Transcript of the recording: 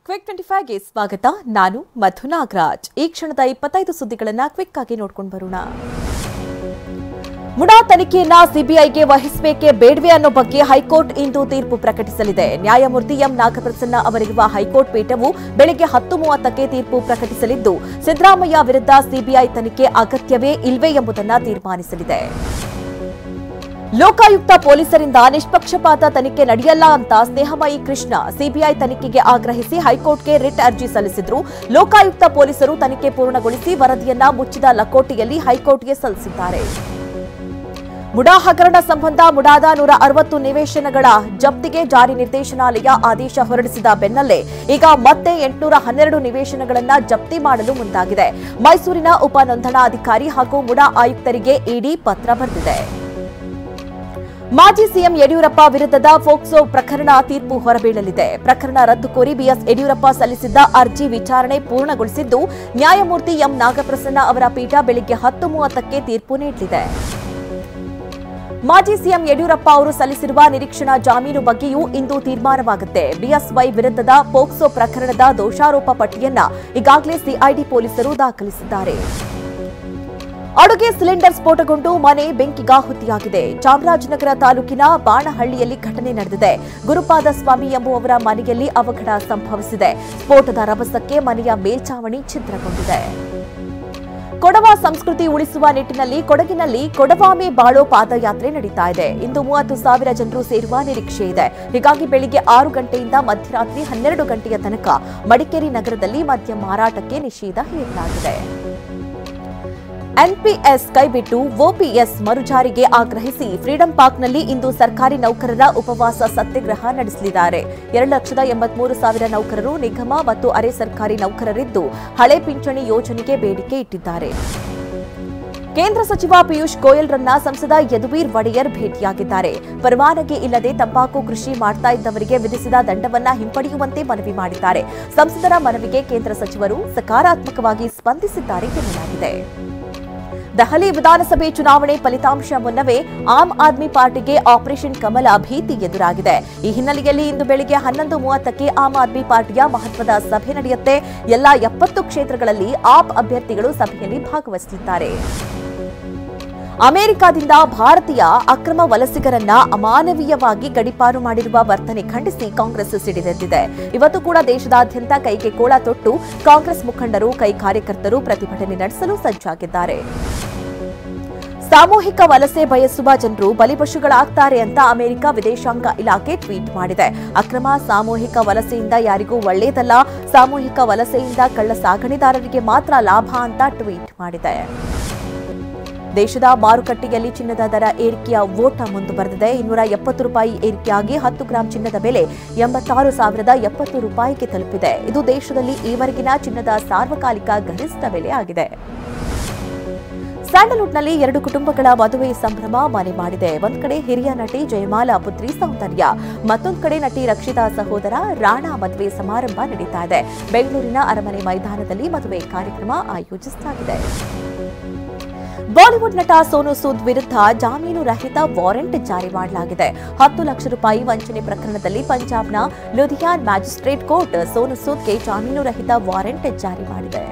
Quick 25 ಗೆ ಸ್ವಾಗತ. ನಾನು ಮಧು ನಾಗರಾಜ್. ಈ ಕ್ಷಣದ 25 ಸುದ್ದಿಗಳನ್ನು ಕ್ವಿಕ್ ಆಗಿ ನೋಡ್ಕೊಂಡು ಬರೋಣ. ಮುಡಾ ತನಿಖೆಯನ್ನ ಸಿಬಿಐಗೆ ವಹಿಸಬೇಕೆ ಬೇಡವೇ ಅನ್ನೋ ಬಗ್ಗೆ ಹೈಕೋರ್ಟ್ ಇಂದು ತೀರ್ಪು ಪ್ರಕಟಿಸಲಿದೆ. ನ್ಯಾಯಮೂರ್ತಿ ಎಂ ನಾಗಪ್ರಸನ್ನ ಅವರಿರುವ ಹೈಕೋರ್ಟ್ ಪೀಠವು ಬೆಳಗ್ಗೆ 10:30ಕ್ಕೆ ತೀರ್ಪು ಪ್ರಕಟಿಸಲಿದ್ದು, ಸಿದ್ದರಾಮಯ್ಯ ವಿರುದ್ಧ ಸಿಬಿಐ ತನಿಖೆ ಅಗತ್ಯವೇ ಇಲ್ವೇ ಎಂಬುದನ್ನು ತೀರ್ಮಾನಿಸಲಿದೆ. ಲೋಕಾಯುಕ್ತ ಪೊಲೀಸರಿಂದ ನಿಷ್ಪಕ್ಷಪಾತ ತನಿಖೆ ನಡೆಯಲ್ಲ ಅಂತ ಸ್ನೇಹಮಯಿ ಕೃಷ್ಣ ಸಿಬಿಐ ತನಿಖೆಗೆ ಆಗ್ರಹಿಸಿ ಹೈಕೋರ್ಟ್ಗೆ ರಿಟ್ ಅರ್ಜಿ ಸಲ್ಲಿಸಿದ್ರು. ಲೋಕಾಯುಕ್ತ ಪೊಲೀಸರು ತನಿಖೆ ಪೂರ್ಣಗೊಳಿಸಿ ವರದಿಯನ್ನ ಮುಚ್ಚಿದ ಲಕೋಟೆಯಲ್ಲಿ ಹೈಕೋರ್ಟ್ಗೆ ಸಲ್ಲಿಸಿದ್ದಾರೆ. ಮುಡಾ ಹಗರಣ ಸಂಬಂಧ ಮುಡಾದ 160 ನಿವೇಶನಗಳ ಜಪ್ತಿಗೆ ಜಾರಿ ನಿರ್ದೇಶನಾಲಯ ಆದೇಶ ಹೊರಡಿಸಿದ ಬೆನ್ನಲ್ಲೇ ಈಗ ಮತ್ತೆ 812 ನಿವೇಶನಗಳನ್ನು ಜಪ್ತಿ ಮಾಡಲು ಮುಂದಾಗಿದೆ. ಮೈಸೂರಿನ ಉಪ ನೋಂದಣಾಧಿಕಾರಿ ಹಾಗೂ ಮುಡಾ ಆಯುಕ್ತರಿಗೆ ಇಡಿ ಪತ್ರ ಬರೆದಿದೆ. ಮಾಜಿ ಸಿಎಂ ಯಡಿಯೂರಪ್ಪ ವಿರುದ್ಧದ ಫೋಕ್ಸೋ ಪ್ರಕರಣ ತೀರ್ಪು ಹೊರಬೀಳಲಿದೆ. ಪ್ರಕರಣ ರದ್ದು ಕೋರಿ ಬಿಎಸ್ ಯಡಿಯೂರಪ್ಪ ಸಲ್ಲಿಸಿದ್ದ ಅರ್ಜಿ ವಿಚಾರಣೆ ಪೂರ್ಣಗೊಳಿಸಿದ್ದು, ನ್ಯಾಯಮೂರ್ತಿ ಎಂ ನಾಗಪ್ರಸನ್ನ ಅವರ ಪೀಠ ಬೆಳಗ್ಗೆ 10:30ಕ್ಕೆ ತೀರ್ಪು ನೀಡಲಿದೆ. ಮಾಜಿ ಸಿಎಂ ಯಡಿಯೂರಪ್ಪ ಅವರು ಸಲ್ಲಿಸಿರುವ ನಿರೀಕ್ಷಣಾ ಜಾಮೀನು ಬಗ್ಗೆಯೂ ಇಂದು ತೀರ್ಮಾನವಾಗುತ್ತೆ. ಬಿಎಸ್ವೈ ವಿರುದ್ಧದ ಫೋಕ್ಸೋ ಪ್ರಕರಣದ ದೋಷಾರೋಪ ಪಟ್ಟಿಯನ್ನ ಈಗಾಗಲೇ ಸಿಐಡಿ ಪೊಲೀಸರು ದಾಖಲಿಸಿದ್ದಾರೆ. ಅಡುಗೆ ಸಿಲಿಂಡರ್ ಸ್ಫೋಟಗೊಂಡು ಮನೆ ಬೆಂಕಿಗಾಹುತಿಯಾಗಿದೆ. ಚಾಮರಾಜನಗರ ತಾಲೂಕಿನ ಬಾಣಹಳ್ಳಿಯಲ್ಲಿ ಘಟನೆ ನಡೆದಿದೆ. ಗುರುಪಾದ ಸ್ವಾಮಿ ಎಂಬುವವರ ಮನೆಯಲ್ಲಿ ಅವಘಡ ಸಂಭವಿಸಿದೆ. ಸ್ಫೋಟದ ರಭಸಕ್ಕೆ ಮನೆಯ ಮೇಲ್ಛಾವಣಿ ಛಿದ್ರಗೊಂಡಿದೆ. ಕೊಡವ ಸಂಸ್ಕೃತಿ ಉಳಿಸುವ ನಿಟ್ಟಿನಲ್ಲಿ ಕೊಡಗಿನಲ್ಲಿ ಕೊಡವಾಮೆ ಬಾಳೋ ಪಾದಯಾತ್ರೆ ನಡೀತಾ ಇದೆ. ಇಂದು 30,000 ಜನರು ಸೇರುವ ನಿರೀಕ್ಷೆ ಇದೆ. ಹೀಗಾಗಿ ಬೆಳಿಗ್ಗೆ 6 ಗಂಟೆಯಿಂದ ಮಧ್ಯರಾತ್ರಿ 12 ಗಂಟೆಯ ತನಕ ಮಡಿಕೇರಿ ನಗರದಲ್ಲಿ ಮದ್ಯ ಮಾರಾಟಕ್ಕೆ ನಿಷೇಧ ಹೇರಲಾಗಿದೆ. ಎನ್ಪಿಎಸ್ ಕೈಬಿಟ್ಟು ಒಪಿಎಸ್ ಮರುಜಾರಿಗೆ ಆಗ್ರಹಿಸಿ ಫ್ರೀಡಂ ಪಾರ್ಕ್ನಲ್ಲಿ ಇಂದು ಸರ್ಕಾರಿ ನೌಕರರ ಉಪವಾಸ ಸತ್ಯಾಗ್ರಹ ನಡೆಸಲಿದ್ದಾರೆ. 2,83,000 ನೌಕರರು, ನಿಗಮ ಮತ್ತು ಅರೆ ಸರ್ಕಾರಿ ನೌಕರರಿದ್ದು ಹಳೆ ಪಿಂಚಣಿ ಯೋಜನೆಗೆ ಬೇಡಿಕೆ ಇಟ್ಟಿದ್ದಾರೆ. ಕೇಂದ್ರ ಸಚಿವ ಪಿಯೂಷ್ ಗೋಯಲ್ರನ್ನ ಸಂಸದ ಯದುವೀರ್ ಒಡೆಯರ್ ಭೇಟಿಯಾಗಿದ್ದಾರೆ. ಪರವಾನಗಿ ಇಲ್ಲದೆ ತಂಬಾಕು ಕೃಷಿ ಮಾಡ್ತಾ ಇದ್ದವರಿಗೆ ವಿಧಿಸಿದ ದಂಡವನ್ನ ಹಿಂಪಡೆಯುವಂತೆ ಮನವಿ ಮಾಡಿದ್ದಾರೆ. ಸಂಸದರ ಮನವಿಗೆ ಕೇಂದ್ರ ಸಚಿವರು ಸಕಾರಾತ್ಮಕವಾಗಿ ಸ್ಪಂದಿಸಿದ್ದಾರೆ ಎನ್ನಲಾಗಿದೆ. ದೆಹಲಿ ವಿಧಾನಸಭೆ ಚುನಾವಣೆ ಫಲಿತಾಂಶ ಮುನ್ನವೇ ಆಮ್ ಆದ್ಮಿ ಪಾರ್ಟಿಗೆ ಆಪರೇಷನ್ ಕಮಲ ಭೀತಿ ಎದುರಾಗಿದೆ. ಈ ಹಿನ್ನೆಲೆಯಲ್ಲಿ ಇಂದು ಬೆಳಗ್ಗೆ 11:30ಕ್ಕೆ ಆಮ್ ಆದ್ಮಿ ಪಾರ್ಟಿಯ ಮಹತ್ವದ ಸಭೆ ನಡೆಯುತ್ತೆ. ಎಲ್ಲಾ 70 ಕ್ಷೇತ್ರಗಳಲ್ಲಿ ಆಪ್ ಅಭ್ಯರ್ಥಿಗಳು ಸಭೆಯಲ್ಲಿ ಭಾಗವಹಿಸಲಿದ್ದಾರೆ. ಅಮೆರಿಕದಿಂದ ಭಾರತೀಯ ಅಕ್ರಮ ವಲಸಿಗರನ್ನ ಅಮಾನವೀಯವಾಗಿ ಗಡೀಪಾರು ಮಾಡಿರುವ ವರ್ತನೆ ಖಂಡಿಸಿ ಕಾಂಗ್ರೆಸ್ ಸಿಡಿದೆದ್ದಿದೆ. ಇವತ್ತು ಕೂಡ ದೇಶದಾದ್ಯಂತ ಕೈಗೆ ಕೋಳ ತೊಟ್ಟು ಕಾಂಗ್ರೆಸ್ ಮುಖಂಡರು, ಕೈ ಕಾರ್ಯಕರ್ತರು ಪ್ರತಿಭಟನೆ ನಡೆಸಲು ಸಜ್ಜಾಗಿದ್ದಾರೆ. ಸಾಮೂಹಿಕ ವಲಸೆ ಬಯಸುವ ಜನರು ಬಲಿಪಶುಗಳಾಗ್ತಾರೆ ಅಂತ ಅಮೆರಿಕ ವಿದೇಶಾಂಗ ಇಲಾಖೆ ಟ್ವೀಟ್ ಮಾಡಿದೆ. ಅಕ್ರಮ ಸಾಮೂಹಿಕ ವಲಸೆಯಿಂದ ಯಾರಿಗೂ ಒಳ್ಳೆಯದಲ್ಲ, ಸಾಮೂಹಿಕ ವಲಸೆಯಿಂದ ಕಳ್ಳ ಸಾಗಣೆದಾರರಿಗೆ ಮಾತ್ರ ಲಾಭ ಅಂತ ಟ್ವೀಟ್ ಮಾಡಿದೆ. ದೇಶದ ಮಾರುಕಟ್ಟೆಯಲ್ಲಿ ಚಿನ್ನದ ದರ ಏರಿಕೆಯ ಓಟ ಮುಂದುವರೆದಿದೆ. 270 ರೂಪಾಯಿ ಏರಿಕೆಯಾಗಿ 10 ಗ್ರಾಂ ಚಿನ್ನದ ಬೆಲೆ 86,070 ರೂಪಾಯಿಗೆ ತಲುಪಿದೆ. ಇದು ದೇಶದಲ್ಲಿ ಈವರೆಗಿನ ಚಿನ್ನದ ಸಾರ್ವಕಾಲಿಕ ಗರಿಷ್ಠ ಬೆಲೆ ಆಗಿದೆ. ಸ್ಯಾಂಡಲ್ವುಡ್ನಲ್ಲಿ 2 ಕುಟುಂಬಗಳ ಮದುವೆ ಸಂಭ್ರಮ ಮನೆ ಮಾಡಿದೆ. ಒಂದ್ ಕಡೆ ಹಿರಿಯ ನಟಿ ಜಯಮಾಲಾ ಪುತ್ರಿ ಸೌಂದರ್ಯ, ಮತ್ತೊಂದು ಕಡೆ ನಟಿ ರಕ್ಷಿತಾ ಸಹೋದರ ರಾಣಾ ಮದುವೆ ಸಮಾರಂಭ ನಡೀತಾ ಇದೆ. ಬೆಂಗಳೂರಿನ ಅರಮನೆ ಮೈದಾನದಲ್ಲಿ ಮದುವೆ ಕಾರ್ಯಕ್ರಮ ಆಯೋಜಿಸಲಾಗಿದೆ. ಬಾಲಿವುಡ್ ನಟ ಸೋನು ಸೂದ್ ವಿರುದ್ಧ ಜಾಮೀನು ರಹಿತ ವಾರೆಂಟ್ ಜಾರಿ ಮಾಡಲಾಗಿದೆ. 10 ಲಕ್ಷ ರೂಪಾಯಿ ವಂಚನೆ ಪ್ರಕರಣದಲ್ಲಿ ಪಂಜಾಬ್ನ ಲುಧಿಯಾನ್ ಮ್ಯಾಜಿಸ್ಟ್ರೇಟ್ ಕೋರ್ಟ್ ಸೋನು ಸೂದ್ಗೆ ಜಾಮೀನು ರಹಿತ ವಾರೆಂಟ್ ಜಾರಿ ಮಾಡಿದೆ.